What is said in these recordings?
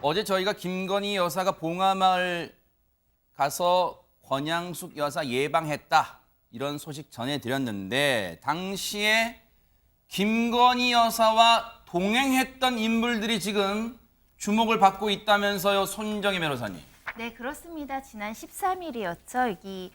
어제 저희가 김건희 여사가 봉하마을 가서 권양숙 여사 예방했다 이런 소식 전해드렸는데 당시에 김건희 여사와 동행했던 인물들이 지금 주목을 받고 있다면서요, 손정혜 변호사님. 네, 그렇습니다. 지난 13일이었죠. 이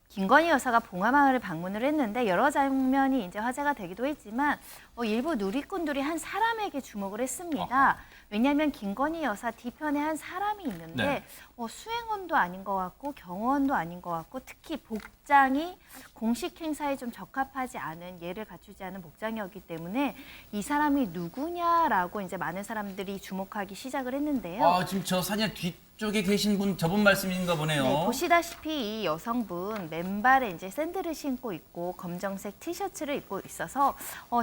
김건희 여사가 봉하마을을 방문을 했는데 여러 장면이 이제 화제가 되기도 했지만 일부 누리꾼들이 한 사람에게 주목을 했습니다. 왜냐하면 김건희 여사 뒤편에 한 사람이 있는데 네. 수행원도 아닌 것 같고 경호원도 아닌 것 같고 특히 복장이 공식 행사에 좀 적합하지 않은 예를 갖추지 않은 복장이었기 때문에 이 사람이 누구냐라고 이제 많은 사람들이 주목하기 시작을 했는데요. 지금 저 사진 뒤쪽에 계신 분 저분 말씀인가 보네요. 네, 보시다시피 이 여성분 맨발에 이제 샌들을 신고 있고 검정색 티셔츠를 입고 있어서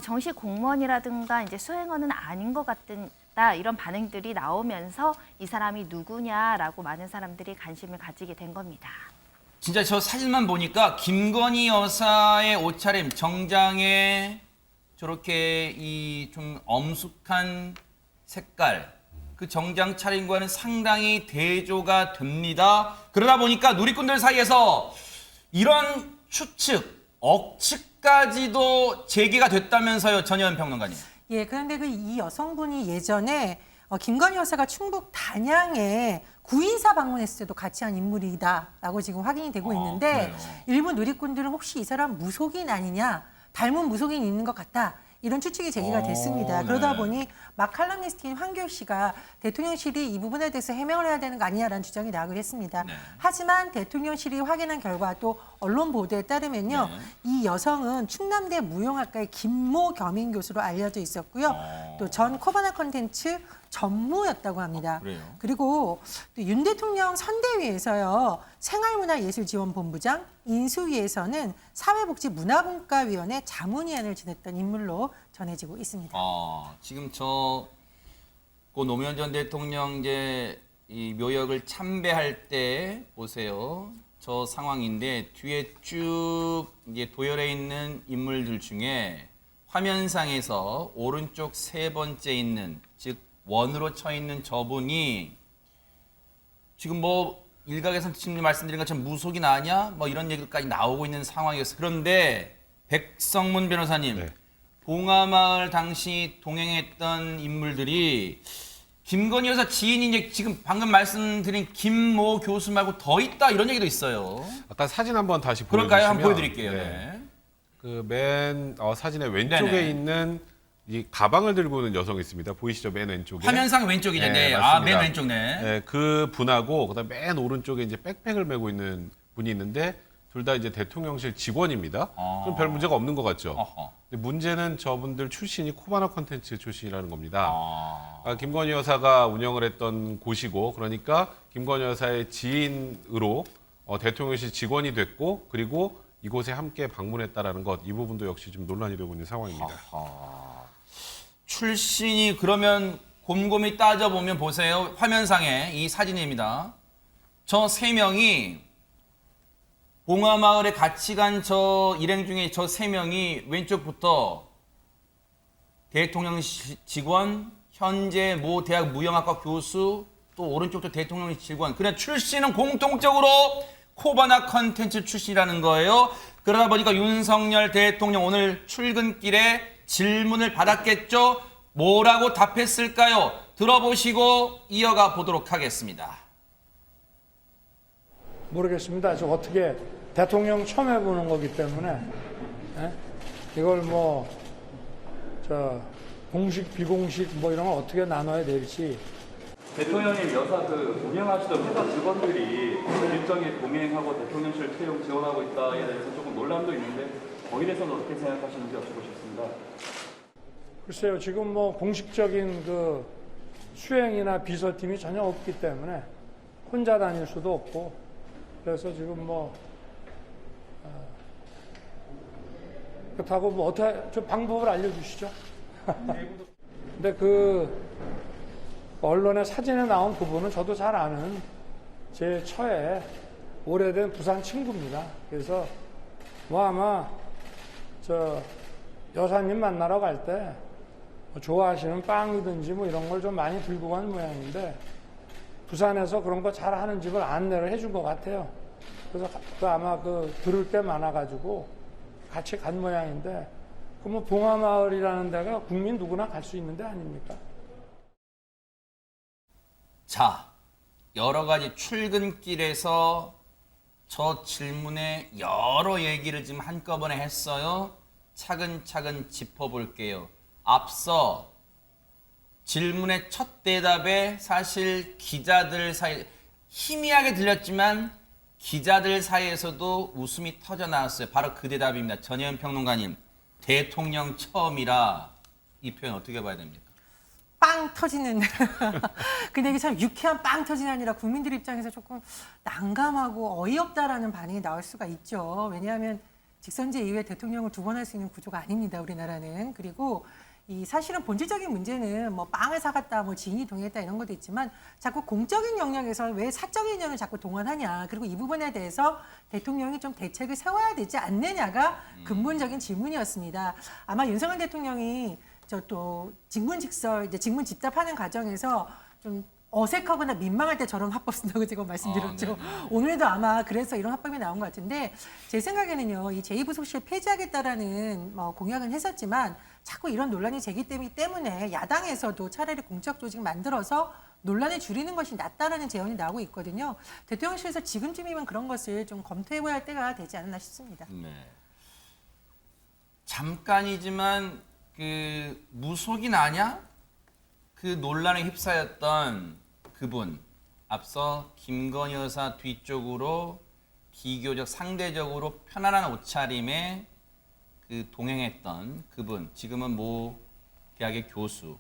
정식 공무원이라든가 이제 수행원은 아닌 것 같다 이런 반응들이 나오면서 이 사람이 누구냐라고 많은 사람들이 관심을 가지게 된 겁니다. 진짜 저 사진만 보니까 김건희 여사의 옷차림, 정장에 저렇게 이 좀 엄숙한 색깔, 그 정장 차림과는 상당히 대조가 됩니다. 그러다 보니까 누리꾼들 사이에서 이런 추측, 억측까지도 제기가 됐다면서요, 전혜연 평론가님. 예, 그런데 이 여성분이 예전에 김건희 여사가 충북 단양에 구인사 방문했을 때도 같이 한 인물이다라고 지금 확인이 되고 있는데 그래요? 일부 누리꾼들은 혹시 이 사람 무속인 아니냐, 닮은 무속인이 있는 것 같다. 이런 추측이 제기가 됐습니다. 네. 그러다 보니 막 칼럼니스트인 황교익 씨가 대통령실이 이 부분에 대해서 해명을 해야 되는 거 아니냐라는 주장이 나오기로 했습니다. 네. 하지만 대통령실이 확인한 결과 또 언론 보도에 따르면요. 네. 이 여성은 충남대 무용학과의 김모 겸임 교수로 알려져 있었고요. 또 전 코바나 컨텐츠 전무였다고 합니다. 그래요? 그리고 또 윤 대통령 선대위에서요. 생활문화예술지원본부장, 인수위에서는 사회복지문화분과위원회 자문위원을 지냈던 인물로 전해지고 있습니다. 지금 고 노무현 전 대통령 이제 이 묘역을 참배할 때 보세요. 저 상황인데 뒤에 쭉 이제 도열해 있는 인물들 중에 화면상에서 오른쪽 세 번째 있는, 즉 원으로 쳐 있는 저분이 지금 일각에서 지금 말씀드린 것처럼 무속인 아니야? 이런 얘기까지 나오고 있는 상황이었어요. 그런데 백성문 변호사님, 네. 봉하마을 당시 동행했던 인물들이 김건희 여사 지인이 이제 지금 방금 말씀드린 김모 교수 말고 더 있다 이런 얘기도 있어요. 아까 사진 한번 다시 보여주시면 그럴까요? 한번 보여드릴게요. 네. 네. 그 맨 사진의 왼쪽에 네네. 있는 이 가방을 들고 있는 여성이 있습니다. 보이시죠? 맨 왼쪽에. 화면상 왼쪽이죠. 네. 맞습니다. 맨 왼쪽 네. 네, 그 분하고 그다음 맨 오른쪽에 이제 백팩을 메고 있는 분이 있는데 둘 다 이제 대통령실 직원입니다. 그럼 별 문제가 없는 것 같죠. 어허. 근데 문제는 저분들 출신이 코바나 컨텐츠 출신이라는 겁니다. 아. 김건희 여사가 운영을 했던 곳이고, 그러니까 김건희 여사의 지인으로 대통령실 직원이 됐고, 그리고 이곳에 함께 방문했다라는 것, 이 부분도 역시 좀 논란이 되고 있는 상황입니다. 출신이 그러면 곰곰이 따져보면 보세요. 화면상에 이 사진입니다. 저 세 명이 봉하마을에 같이 간 저 일행 중에 저 세 명이 왼쪽부터 대통령 직원, 현재 모 대학 무용학과 교수, 또 오른쪽도 대통령 직원. 그냥 출신은 공통적으로 코바나 컨텐츠 출신이라는 거예요. 그러다 보니까 윤석열 대통령 오늘 출근길에 질문을 받았겠죠. 뭐라고 답했을까요? 들어보시고 이어가 보도록 하겠습니다. 모르겠습니다. 저 어떻게 대통령 처음 해보는 거기 때문에 이걸 공식 비공식 이런 걸 어떻게 나눠야 될지. 대통령님 여사 운영하시던 회사 직원들이 일정에 동행하고 대통령실 채용 지원하고 있다에 대해서 조금 논란도 있는데 거기에 대해서는 어떻게 생각하시는지 여쭤보셨습니다. 글쎄요, 지금 공식적인 수행이나 비서팀이 전혀 없기 때문에 혼자 다닐 수도 없고, 그래서 지금 그렇다고 어떻게 좀 방법을 알려주시죠. 근데 언론의 사진에 나온 그분은 저도 잘 아는 제 처에 오래된 부산 친구입니다. 그래서 아마 여사님 만나러 갈 때 좋아하시는 빵이든지 이런 걸 좀 많이 들고 간 모양인데 부산에서 그런 거 잘하는 집을 안내를 해준 것 같아요. 그래서 아마 들을 때 많아가지고 같이 간 모양인데, 뭐 봉화마을이라는 데가 국민 누구나 갈 수 있는 데 아닙니까? 자, 여러 가지 출근길에서 저 질문에 여러 얘기를 지금 한꺼번에 했어요. 차근차근 짚어볼게요. 앞서 질문의 첫 대답에 사실 기자들 사이, 희미하게 들렸지만 기자들 사이에서도 웃음이 터져 나왔어요. 바로 그 대답입니다. 전혜연 평론가님, 대통령 처음이라 이 표현 어떻게 봐야 됩니까? 빵 터지는. 근데 이게 참 유쾌한 빵 터지는 아니라 국민들 입장에서 조금 난감하고 어이없다라는 반응이 나올 수가 있죠. 왜냐하면 직선제 이후에 대통령을 두 번 할 수 있는 구조가 아닙니다, 우리나라는. 그리고 이 사실은 본질적인 문제는 뭐 빵을 사갔다, 뭐 지인이 동의했다 이런 것도 있지만 자꾸 공적인 영역에서 왜 사적인 인연을 자꾸 동원하냐. 그리고 이 부분에 대해서 대통령이 좀 대책을 세워야 되지 않느냐가 근본적인 질문이었습니다. 아마 윤석열 대통령이 또 직문직설, 이제 직문집답하는 과정에서 좀 어색하거나 민망할 때 저런 화법 쓴다고 제가 말씀드렸죠. 오늘도 아마 그래서 이런 화법이 나온 것 같은데, 제 생각에는요, 이 제2부속실을 폐지하겠다라는 공약은 했었지만 자꾸 이런 논란이 제기되기 때문에 야당에서도 차라리 공적 조직 만들어서 논란을 줄이는 것이 낫다라는 제언이 나오고 있거든요. 대통령실에서 지금쯤이면 그런 것을 좀 검토해봐야 할 때가 되지 않았나 싶습니다. 네. 잠깐이지만 그 무속이 나냐? 그 논란에 휩싸였던 그분, 앞서 김건희 여사 뒤쪽으로 비교적 상대적으로 편안한 옷차림에 그 동행했던 그분, 지금은 모 대학의 교수.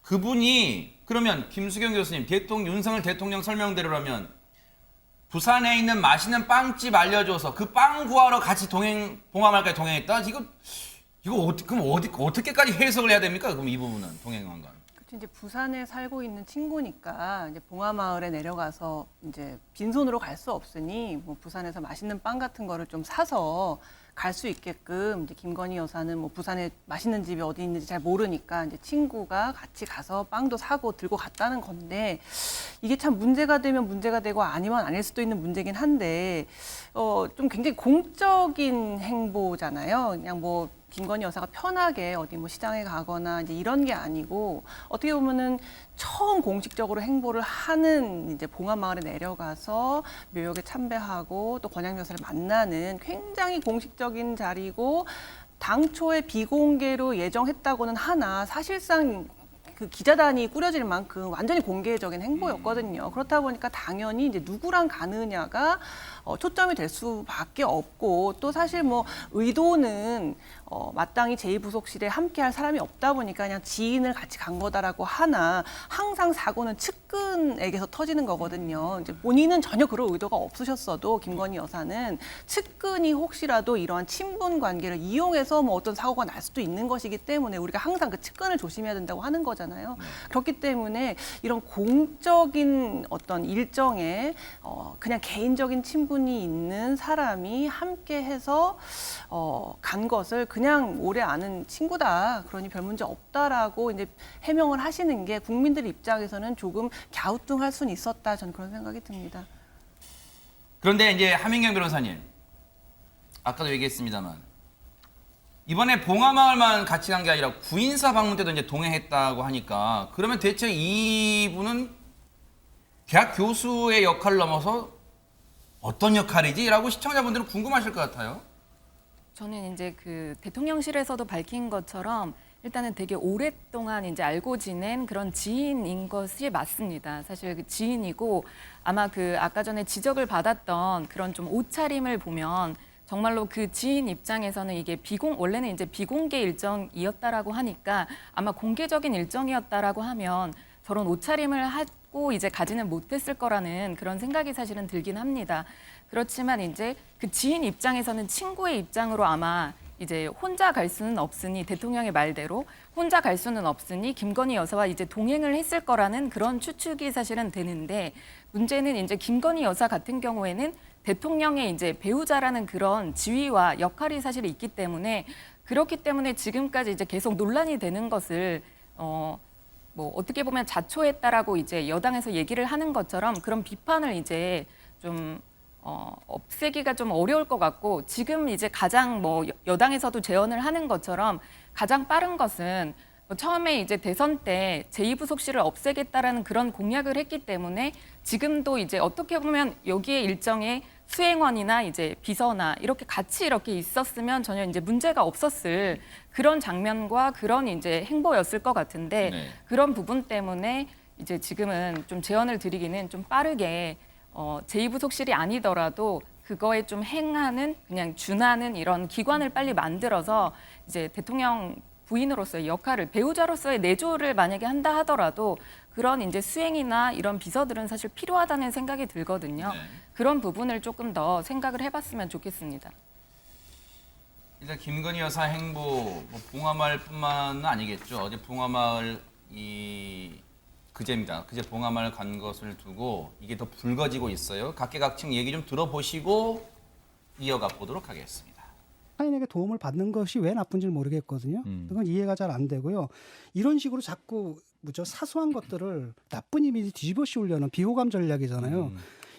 그분이 그러면 김수경 교수님, 윤석열 대통령 설명대로라면 부산에 있는 맛있는 빵집 알려줘서 그 빵 구하러 같이 봉화마을까지 동행했다? 이거 그럼 어떻게까지 해석을 해야 됩니까? 그럼 이 부분은 동행한 건. 이제 부산에 살고 있는 친구니까 이제 봉화마을에 내려가서 이제 빈손으로 갈 수 없으니 뭐 부산에서 맛있는 빵 같은 거를 좀 사서 갈 수 있게끔 이제 김건희 여사는 뭐 부산에 맛있는 집이 어디 있는지 잘 모르니까 이제 친구가 같이 가서 빵도 사고 들고 갔다는 건데, 이게 참 문제가 되면 문제가 되고 아니면 아닐 수도 있는 문제긴 한데 좀 굉장히 공적인 행보잖아요. 그냥 뭐 김건희 여사가 편하게 어디 뭐 시장에 가거나 이제 이런 게 아니고, 어떻게 보면은 처음 공식적으로 행보를 하는 이제 봉화마을에 내려가서 묘역에 참배하고 또 권양 여사를 만나는 굉장히 공식적인 자리고, 당초에 비공개로 예정했다고는 하나 사실상 그 기자단이 꾸려질 만큼 완전히 공개적인 행보였거든요. 그렇다 보니까 당연히 이제 누구랑 가느냐가 초점이 될 수밖에 없고, 또 사실 뭐 의도는 마땅히 제2부속실에 함께할 사람이 없다 보니까 그냥 지인을 같이 간 거다라고 하나, 항상 사고는 측근에게서 터지는 거거든요. 이제 본인은 전혀 그럴 의도가 없으셨어도 김건희 여사는 측근이 혹시라도 이러한 친분 관계를 이용해서 뭐 어떤 사고가 날 수도 있는 것이기 때문에 우리가 항상 그 측근을 조심해야 된다고 하는 거잖아요. 그렇기 때문에 이런 공적인 어떤 일정에 그냥 개인적인 친분이 있는 사람이 함께해서 간 것을 그냥 오래 아는 친구다, 그러니 별 문제 없다라고 이제 해명을 하시는 게 국민들 입장에서는 조금 갸우뚱할 수는 있었다, 저는 그런 생각이 듭니다. 그런데 이제 하민경 변호사님, 아까도 얘기했습니다만 이번에 봉화마을만 같이 간 게 아니라 구인사 방문 때도 이제 동행했다고 하니까, 그러면 대체 이분은 대학 교수의 역할을 넘어서 어떤 역할이지? 라고 시청자분들은 궁금하실 것 같아요. 저는 이제 그 대통령실에서도 밝힌 것처럼 일단은 되게 오랫동안 이제 알고 지낸 그런 지인인 것이 맞습니다. 사실 그 지인이고, 아마 그 아까 전에 지적을 받았던 그런 좀 옷차림을 보면 정말로 그 지인 입장에서는 이게 원래는 이제 비공개 일정이었다라고 하니까 아마 공개적인 일정이었다라고 하면 저런 옷차림을 하고 이제 가지는 못했을 거라는 그런 생각이 사실은 들긴 합니다. 그렇지만 이제 그 지인 입장에서는 친구의 입장으로 아마 이제 혼자 갈 수는 없으니, 대통령의 말대로 혼자 갈 수는 없으니 김건희 여사와 이제 동행을 했을 거라는 그런 추측이 사실은 되는데, 문제는 이제 김건희 여사 같은 경우에는 대통령의 이제 배우자라는 그런 지위와 역할이 사실 있기 때문에, 그렇기 때문에 지금까지 이제 계속 논란이 되는 것을 뭐 어떻게 보면 자초했다라고 이제 여당에서 얘기를 하는 것처럼 그런 비판을 이제 좀 없애기가 좀 어려울 것 같고, 지금 이제 가장 뭐 여당에서도 제언을 하는 것처럼 가장 빠른 것은 뭐 처음에 이제 대선 때 제2부속실을 없애겠다라는 그런 공약을 했기 때문에 지금도 이제 어떻게 보면 여기에 일정의 수행원이나 이제 비서나 이렇게 같이 이렇게 있었으면 전혀 이제 문제가 없었을 그런 장면과 그런 이제 행보였을 것 같은데, 네. 그런 부분 때문에 이제 지금은 좀 제언을 드리기는 좀 빠르게 제2부속실이 아니더라도 그거에 좀 행하는, 그냥 준하는 이런 기관을 빨리 만들어서 이제 대통령 부인으로서의 역할을, 배우자로서의 내조를 만약에 한다 하더라도 그런 이제 수행이나 이런 비서들은 사실 필요하다는 생각이 들거든요. 네. 그런 부분을 조금 더 생각을 해봤으면 좋겠습니다. 일단 김건희 여사 행보, 뭐 봉하마을뿐만은 아니겠죠. 어제 봉하마을 그제입니다. 그제 봉하마을 간 것을 두고 이게 더 불거지고 있어요. 각계각층 얘기 좀 들어보시고 이어가 보도록 하겠습니다. 타인에게 도움을 받는 것이 왜 나쁜지 모르겠거든요. 그건 이해가 잘 안 되고요. 이런 식으로 자꾸 사소한 것들을 나쁜 이미지 뒤집어 씌우려는 비호감 전략이잖아요.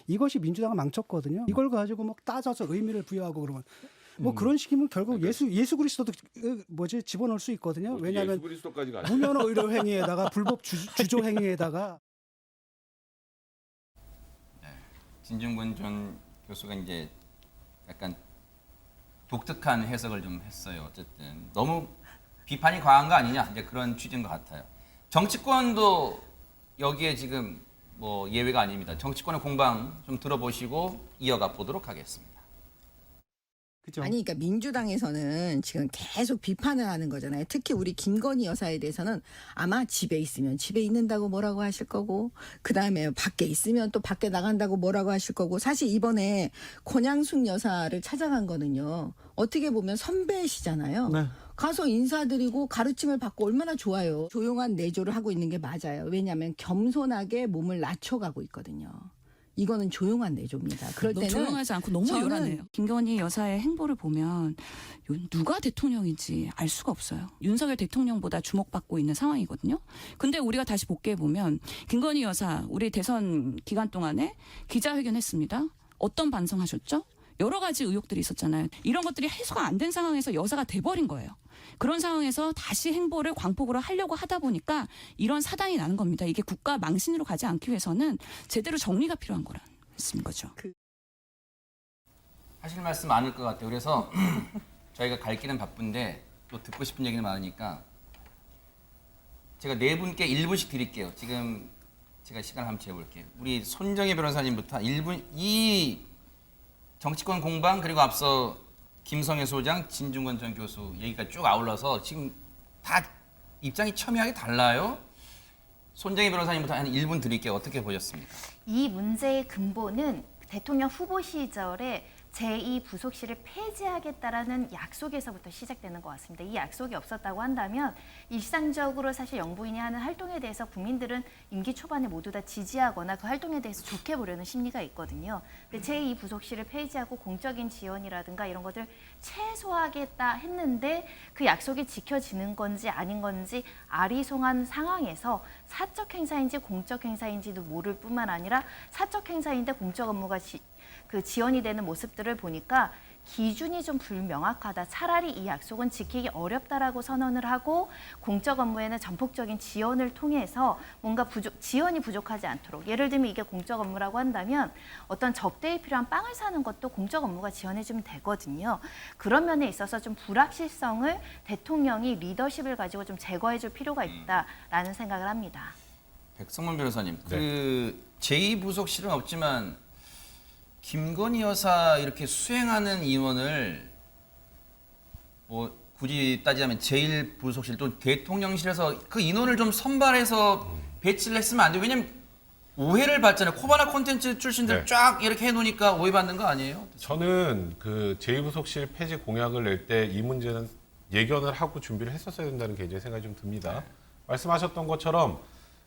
이것이 민주당을 망쳤거든요. 이걸 가지고 막 따져서 의미를 부여하고 그러면 뭐 그런 식이면 결국 예수 그리스도도 집어넣을 수 있거든요. 왜냐하면 무면허 의료 행위에다가 불법 주조 행위에다가. 진중권 전 교수가 이제 약간 독특한 해석을 좀 했어요. 어쨌든 너무 비판이 과한 거 아니냐, 이제 그런 취지인 것 같아요. 정치권도 여기에 지금 뭐 예외가 아닙니다. 정치권의 공방 좀 들어보시고 이어가 보도록 하겠습니다. 그죠? 아니, 그러니까 민주당에서는 지금 계속 비판을 하는 거잖아요. 특히 우리 김건희 여사에 대해서는 아마 집에 있으면 집에 있는다고 뭐라고 하실 거고, 그 다음에 밖에 있으면 또 밖에 나간다고 뭐라고 하실 거고, 사실 이번에 권양숙 여사를 찾아간 거는요, 어떻게 보면 선배시잖아요. 네. 가서 인사드리고 가르침을 받고 얼마나 좋아요. 조용한 내조를 하고 있는 게 맞아요. 왜냐하면 겸손하게 몸을 낮춰가고 있거든요. 이거는 조용한 내조입니다. 그럴 때는 조용하지 않고 너무 저는 요란해요. 김건희 여사의 행보를 보면 누가 대통령인지 알 수가 없어요. 윤석열 대통령보다 주목받고 있는 상황이거든요. 근데 우리가 다시 복귀해 보면 김건희 여사 우리 대선 기간 동안에 기자회견했습니다. 어떤 반성하셨죠? 여러 가지 의혹들이 있었잖아요. 이런 것들이 해소가 안 된 상황에서 여사가 돼버린 거예요. 그런 상황에서 다시 행보를 광폭으로 하려고 하다 보니까 이런 사단이 나는 겁니다. 이게 국가 망신으로 가지 않기 위해서는 제대로 정리가 필요한 거라는 거죠. 하실 말씀 많을 것 같아요. 그래서 저희가 갈 길은 바쁜데 또 듣고 싶은 얘기는 많으니까 제가 네 분께 1분씩 드릴게요. 지금 제가 시간을 한번 재볼게요. 우리 손정혜 변호사님부터 1분, 이 정치권 공방, 그리고 앞서 김성애 소장, 진중권 전 교수 얘기가 쭉 아울러서 지금 다 입장이 첨예하게 달라요. 손정혜 변호사님부터 한 1분 드릴게요. 어떻게 보셨습니까? 이 문제의 근본은 대통령 후보 시절에 제2부속실을 폐지하겠다라는 약속에서부터 시작되는 것 같습니다. 이 약속이 없었다고 한다면 일상적으로 사실 영부인이 하는 활동에 대해서 국민들은 임기 초반에 모두 다 지지하거나 그 활동에 대해서 좋게 보려는 심리가 있거든요. 근데 제2부속실을 폐지하고 공적인 지원이라든가 이런 것들 최소화하겠다 했는데 그 약속이 지켜지는 건지 아닌 건지 아리송한 상황에서 사적 행사인지 공적 행사인지도 모를 뿐만 아니라 사적 행사인데 공적 업무가 지연이 되는 모습들을 보니까 기준이 좀 불명확하다. 차라리 이 약속은 지키기 어렵다라고 선언을 하고 공적 업무에는 전폭적인 지원을 통해서 뭔가 지원이 부족하지 않도록, 예를 들면 이게 공적 업무라고 한다면 어떤 접대에 필요한 빵을 사는 것도 공적 업무가 지원해주면 되거든요. 그런 면에 있어서 좀 불확실성을 대통령이 리더십을 가지고 좀 제거해줄 필요가 있다라는 생각을 합니다. 백성문 변호사님, 그 제2부속실은 없지만 김건희 여사 이렇게 수행하는 인원을 뭐 굳이 따지자면 제1부속실 또 대통령실에서 그 인원을 좀 선발해서 배치를 했으면 안 돼요. 왜냐면 오해를 받잖아요. 코바나 콘텐츠 출신들 쫙 이렇게 해놓으니까 오해받는 거 아니에요? 저는 그 제2부속실 폐지 공약을 낼 때 이 문제는 예견을 하고 준비를 했었어야 된다는 개인적인 생각이 좀 듭니다. 말씀하셨던 것처럼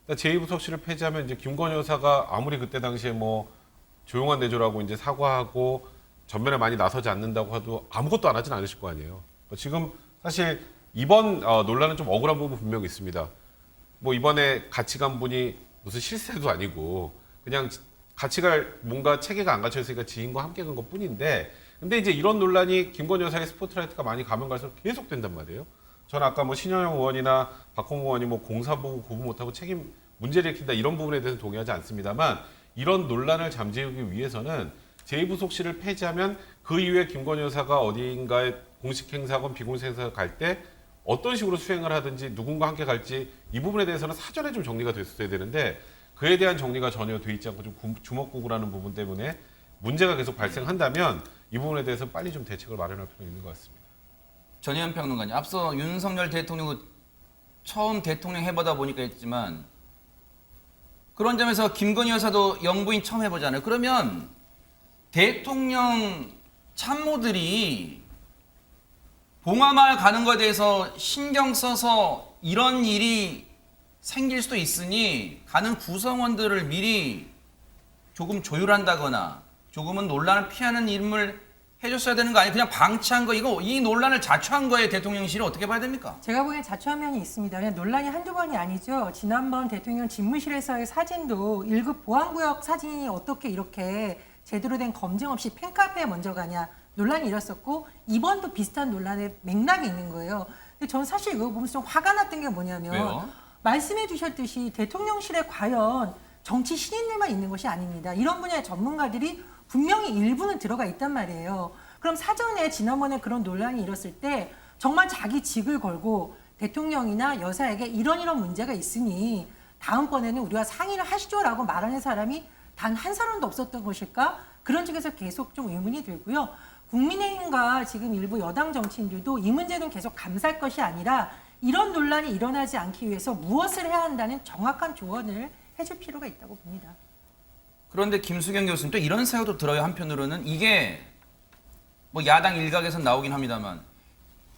제2부속실을 폐지하면 이제 김건희 여사가 아무리 그때 당시에 뭐 조용한 내조라고 이제 사과하고 전면에 많이 나서지 않는다고 해도 아무것도 안 하진 않으실 거 아니에요. 지금 사실 이번 논란은 좀 억울한 부분 분명히 있습니다. 뭐 이번에 같이 간 분이 무슨 실세도 아니고 그냥 같이 갈 뭔가 체계가 안 갖춰 있으니까 지인과 함께 간 것뿐인데, 근데 이제 이런 논란이 김건희 여사의 스포트라이트가 많이 가면 갈수록 계속 된단 말이에요. 저는 아까 뭐 신현영 의원이나 박홍 의원이 뭐 공사 보고 구분 못하고 책임 문제를 일으킨다 이런 부분에 대해서는 동의하지 않습니다만, 이런 논란을 잠재우기 위해서는 제2부속실을 폐지하면 그 이후에 김건희 여사가 어디인가에 공식 행사건 비공식 행사 갈 때 어떤 식으로 수행을 하든지 누군가 함께 갈지 이 부분에 대해서는 사전에 좀 정리가 됐어야 되는데, 그에 대한 정리가 전혀 돼 있지 않고 좀 주먹구구라는 부분 때문에 문제가 계속 발생한다면 이 부분에 대해서 빨리 좀 대책을 마련할 필요가 있는 것 같습니다. 전혜연 평론가님, 앞서 윤석열 대통령 처음 대통령 해보다 보니까 했지만 그런 점에서 김건희 여사도 영부인 처음 해보잖아요. 그러면 대통령 참모들이 봉하마을 가는 것에 대해서 신경 써서 이런 일이 생길 수도 있으니 가는 구성원들을 미리 조금 조율한다거나 조금은 논란을 피하는 일을 해줬어야 되는 거 아니에요? 그냥 방치한 거, 이 논란을 자초한 거에 대통령실이 어떻게 봐야 됩니까? 제가 보기엔 자초한 면이 있습니다. 그냥 논란이 한두 번이 아니죠. 지난번 대통령 집무실에서의 사진도 1급 보안구역 사진이 어떻게 이렇게 제대로 된 검증 없이 팬카페에 먼저 가냐 논란이 일었었고, 이번도 비슷한 논란의 맥락이 있는 거예요. 근데 저는 사실 이거 보면서 좀 화가 났던 게 뭐냐면, 왜요? 말씀해 주셨듯이 대통령실에 과연 정치 신인들만 있는 것이 아닙니다. 이런 분야의 전문가들이 분명히 일부는 들어가 있단 말이에요. 그럼 사전에 지난번에 그런 논란이 일었을 때 정말 자기 직을 걸고 대통령이나 여사에게 이런 문제가 있으니 다음번에는 우리가 상의를 하시죠라고 말하는 사람이 단 한 사람도 없었던 것일까? 그런 쪽에서 계속 좀 의문이 들고요. 국민의힘과 지금 일부 여당 정치인들도 이 문제는 계속 감쌀 것이 아니라 이런 논란이 일어나지 않기 위해서 무엇을 해야 한다는 정확한 조언을 해줄 필요가 있다고 봅니다. 그런데 김수경 교수님 또 이런 생각도 들어요. 한편으로는 이게 뭐 야당 일각에서 나오긴 합니다만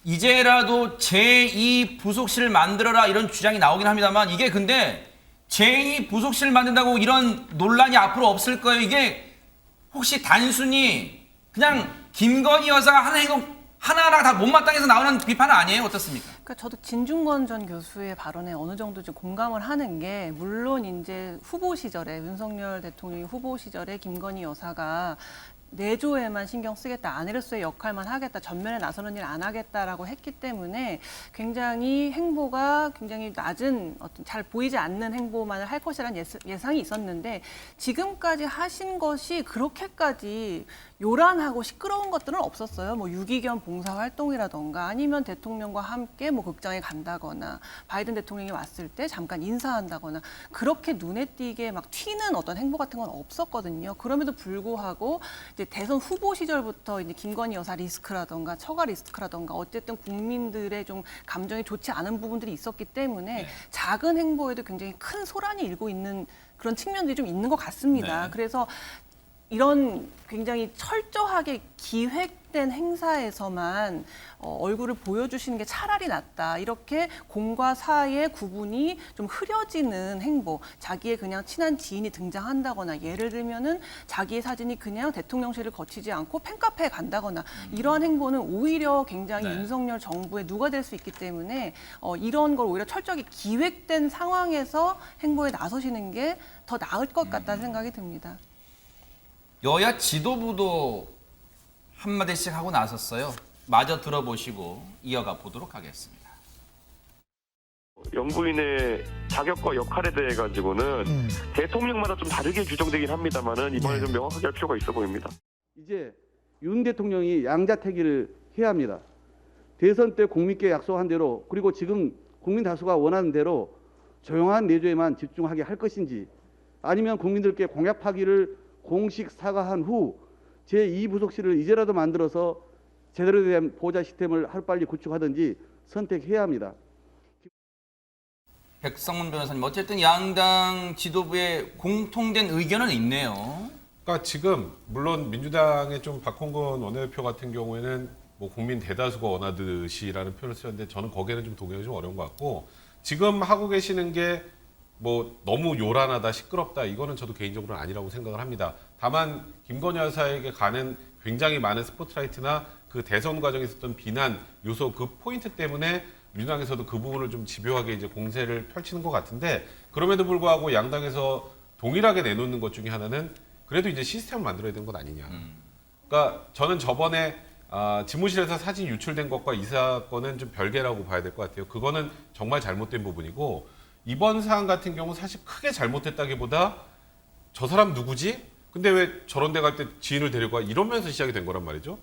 이제라도 제2부속실을 만들어라 이런 주장이 나오긴 합니다만, 이게 근데 제2부속실을 만든다고 이런 논란이 앞으로 없을 거예요. 이게 혹시 단순히 그냥 김건희 여사가 하는 행동 하나하나 다 못마땅해서 나오는 비판 아니에요? 어떻습니까? 그러니까 저도 진중권 전 교수의 발언에 어느 정도 좀 공감을 하는 게, 물론 이제 후보 시절에 윤석열 대통령이 후보 시절에 김건희 여사가 내조에만 신경 쓰겠다, 아내로서의 역할만 하겠다, 전면에 나서는 일 안 하겠다라고 했기 때문에 굉장히 행보가 굉장히 낮은, 어떤 잘 보이지 않는 행보만을 할 것이라는 예상이 있었는데, 지금까지 하신 것이 그렇게까지 요란하고 시끄러운 것들은 없었어요. 뭐 유기견 봉사 활동이라던가, 아니면 대통령과 함께 뭐 극장에 간다거나, 바이든 대통령이 왔을 때 잠깐 인사한다거나, 그렇게 눈에 띄게 막 튀는 어떤 행보 같은 건 없었거든요. 그럼에도 불구하고 이제 대선 후보 시절부터 이제 김건희 여사 리스크라던가 처가 리스크라던가 어쨌든 국민들의 좀 감정이 좋지 않은 부분들이 있었기 때문에 작은 행보에도 굉장히 큰 소란이 일고 있는 그런 측면들이 좀 있는 것 같습니다. 네. 그래서 이런 굉장히 철저하게 기획된 행사에서만 얼굴을 보여주시는 게 차라리 낫다. 이렇게 공과 사의 구분이 좀 흐려지는 행보, 자기의 그냥 친한 지인이 등장한다거나, 예를 들면은 자기의 사진이 그냥 대통령실을 거치지 않고 팬카페에 간다거나, 이러한 행보는 오히려 굉장히 윤석열 정부에 누가 될 수 있기 때문에 이런 걸 오히려 철저하게 기획된 상황에서 행보에 나서시는 게 더 나을 것 같다는 생각이 듭니다. 여야 지도부도 한마디씩 하고 나섰어요. 마저 들어보시고 이어가 보도록 하겠습니다. 영부인의 자격과 역할에 대해 가지고는 대통령마다 좀 다르게 규정되긴 합니다만은 이번에 좀 명확하게 할 필요가 있어 보입니다. 이제 윤 대통령이 양자택일을 해야 합니다. 대선 때 국민께 약속한 대로, 그리고 지금 국민 다수가 원하는 대로 조용한 내조에만 집중하게 할 것인지, 아니면 국민들께 공약 파기를 공식 사과한 후 제2부속실을 이제라도 만들어서 제대로 된 보호자 시스템을 하루빨리 구축하든지 선택해야 합니다. 백성문 변호사님, 어쨌든 양당 지도부의 공통된 의견은 있네요. 그러니까 지금 물론 민주당의 좀 박홍근 원내대표 같은 경우에는 뭐 국민 대다수가 원하듯이라는 표현을 쓰는데, 저는 거기에는 좀 동의하기 좀 어려운 것 같고, 지금 하고 계시는 게 뭐 너무 요란하다, 시끄럽다, 이거는 저도 개인적으로는 아니라고 생각을 합니다. 다만 김건희 여사에게 가는 굉장히 많은 스포트라이트나 그 대선 과정에 있었던 비난 요소, 그 포인트 때문에 민주당에서도 그 부분을 좀 집요하게 이제 공세를 펼치는 것 같은데 그럼에도 불구하고 양당에서 동일하게 내놓는 것 중에 하나는 그래도 이제 시스템을 만들어야 되는 것 아니냐. 그러니까 저는 저번에 집무실에서 사진 유출된 것과 이 사건은 좀 별개라고 봐야 될 것 같아요. 그거는 정말 잘못된 부분이고 이번 사안 같은 경우 사실 크게 잘못됐다기보다 저 사람 누구지? 근데 왜 저런 데 갈 때 지인을 데려가? 이러면서 시작이 된 거란 말이죠.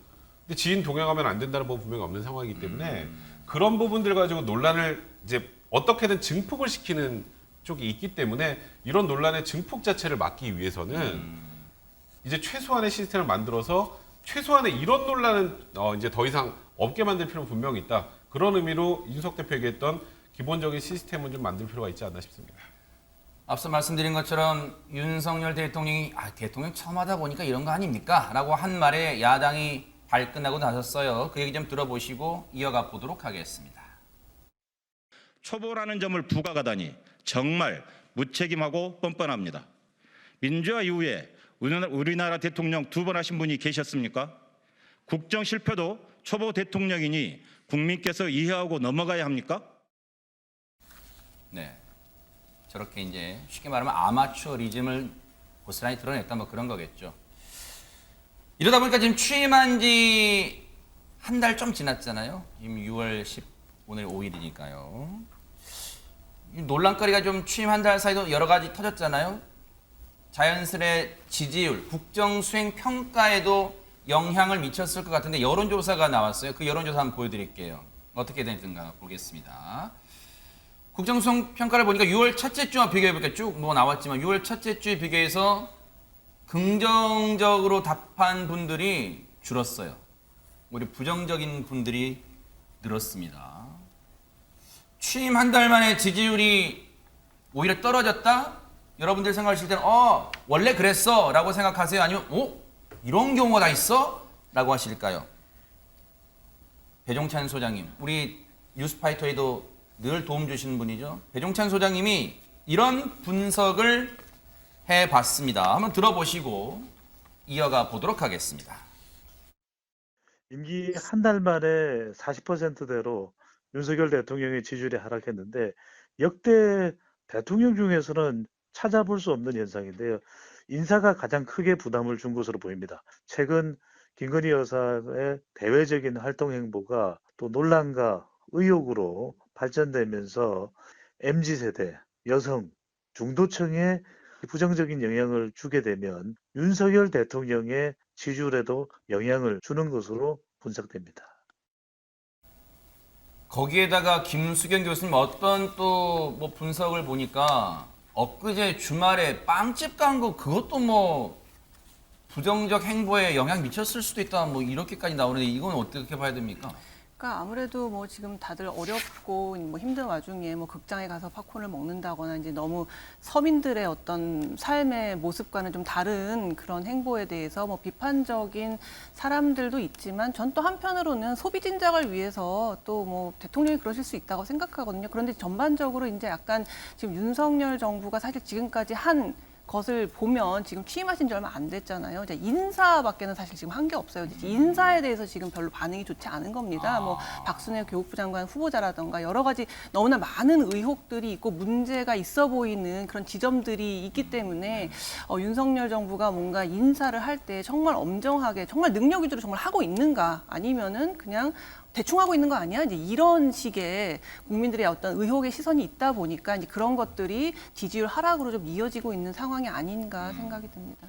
근데 지인 동행하면 안 된다는 법은 분명히 없는 상황이기 때문에 그런 부분들 가지고 논란을 이제 어떻게든 증폭을 시키는 쪽이 있기 때문에 이런 논란의 증폭 자체를 막기 위해서는 이제 최소한의 시스템을 만들어서 최소한의 이런 논란은 이제 더 이상 없게 만들 필요는 분명히 있다. 그런 의미로 윤석 대표 얘기했던 기본적인 시스템은 좀 만들 필요가 있지 않나 싶습니다. 앞서 말씀드린 것처럼 윤석열 대통령이 대통령 처음 하다 보니까 이런 거 아닙니까? 라고 한 말에 야당이 발끈하고 나섰어요. 그 얘기 좀 들어보시고 이어가 보도록 하겠습니다. 초보라는 점을 부각하다니 정말 무책임하고 뻔뻔합니다. 민주화 이후에 우리나라 대통령 2번 하신 분이 계셨습니까? 국정 실패도 초보 대통령이니 국민께서 이해하고 넘어가야 합니까? 네, 저렇게 이제 쉽게 말하면 아마추어리즘을 고스란히 드러냈다 뭐 그런 거겠죠. 이러다 보니까 지금 취임한 지 한 달 좀 지났잖아요. 지금 6월 10 오늘 5일이니까요. 논란거리가 좀 취임 한 달 사이도 여러 가지 터졌잖아요. 자연스레 지지율, 국정 수행 평가에도 영향을 미쳤을 것 같은데 여론조사가 나왔어요. 그 여론조사 한번 보여드릴게요. 어떻게 됐든가 보겠습니다. 국정 수행 평가를 보니까 6월 첫째 주와 비교해볼게요. 쭉 뭐 나왔지만 6월 첫째 주에 비교해서 긍정적으로 답한 분들이 줄었어요. 오히려 부정적인 분들이 늘었습니다. 취임 한 달 만에 지지율이 오히려 떨어졌다? 여러분들 생각하실 때는 원래 그랬어 라고 생각하세요? 아니면 이런 경우가 다 있어? 라고 하실까요? 배종찬 소장님, 우리 뉴스파이터에도 늘 도움 주시는 분이죠. 배종찬 소장님이 이런 분석을 해봤습니다. 한번 들어보시고 이어가 보도록 하겠습니다. 임기 한 달 만에 40%대로 윤석열 대통령의 지지율이 하락했는데 역대 대통령 중에서는 찾아볼 수 없는 현상인데요. 인사가 가장 크게 부담을 준 것으로 보입니다. 최근 김건희 여사의 대외적인 활동 행보가 또 논란과 의혹으로 발전되면서 MZ세대, 여성, 중도층에 부정적인 영향을 주게 되면 윤석열 대통령의 지지율에도 영향을 주는 것으로 분석됩니다. 거기에다가 김수경 교수님 어떤 또 뭐 분석을 보니까 엊그제 주말에 빵집 간 거 그것도 뭐 부정적 행보에 영향 미쳤을 수도 있다 뭐 이렇게까지 나오는데 이건 어떻게 봐야 됩니까? 그러니까 아무래도 뭐 지금 다들 어렵고 뭐 힘든 와중에 뭐 극장에 가서 팝콘을 먹는다거나 이제 너무 서민들의 어떤 삶의 모습과는 좀 다른 그런 행보에 대해서 뭐 비판적인 사람들도 있지만 전 또 한편으로는 소비 진작을 위해서 또 뭐 대통령이 그러실 수 있다고 생각하거든요. 그런데 전반적으로 이제 약간 지금 윤석열 정부가 사실 지금까지 한 것을 보면 지금 취임하신 지 얼마 안 됐잖아요. 이제 인사밖에는 사실 지금 한 게 없어요. 인사에 대해서 지금 별로 반응이 좋지 않은 겁니다. 뭐 박순애 교육부 장관 후보자라던가 여러 가지 너무나 많은 의혹들이 있고 문제가 있어 보이는 그런 지점들이 있기 때문에 윤석열 정부가 뭔가 인사를 할 때 정말 엄정하게 정말 능력 위주로 정말 하고 있는가 아니면은 그냥 대충 하고 있는 거 아니야? 이제 이런 식의 국민들의 어떤 의혹의 시선이 있다 보니까 이제 그런 것들이 지지율 하락으로 좀 이어지고 있는 상황이 아닌가 생각이 듭니다.